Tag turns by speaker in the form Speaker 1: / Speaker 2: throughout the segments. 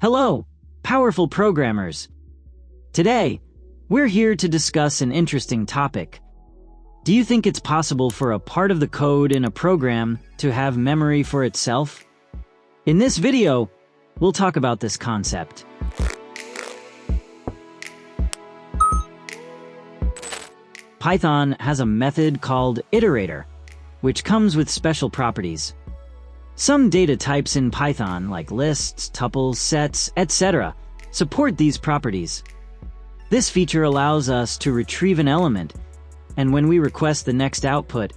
Speaker 1: Hello, powerful programmers. Today, we're here to discuss an interesting topic. Do you think it's possible for a part of the code in a program to have memory for itself? In this video, we'll talk about this concept. Python has a method called iterator, which comes with special properties. Some data types in Python, like lists, tuples, sets, etc., support these properties. This feature allows us to retrieve an element, and when we request the next output,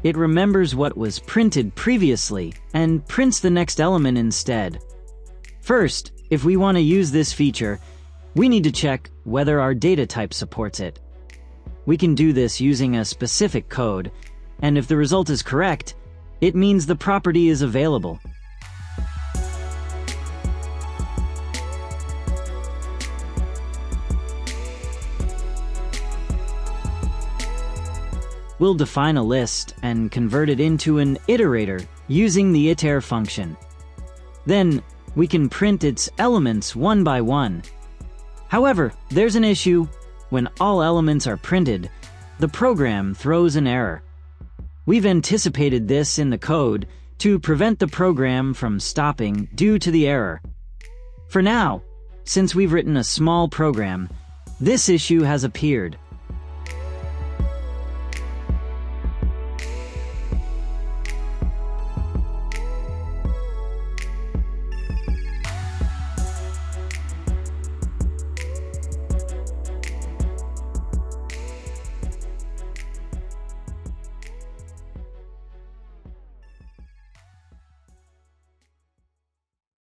Speaker 1: it remembers what was printed previously and prints the next element instead. First, if we want to use this feature, we need to check whether our data type supports it. We can do this using a specific code, and if the result is correct, it means the property is available. We'll define a list and convert it into an iterator using the iter function. Then, we can print its elements one by one. However, there's an issue. When all elements are printed, the program throws an error. We've anticipated this in the code to prevent the program from stopping due to the error. For now, since we've written a small program, this issue has appeared.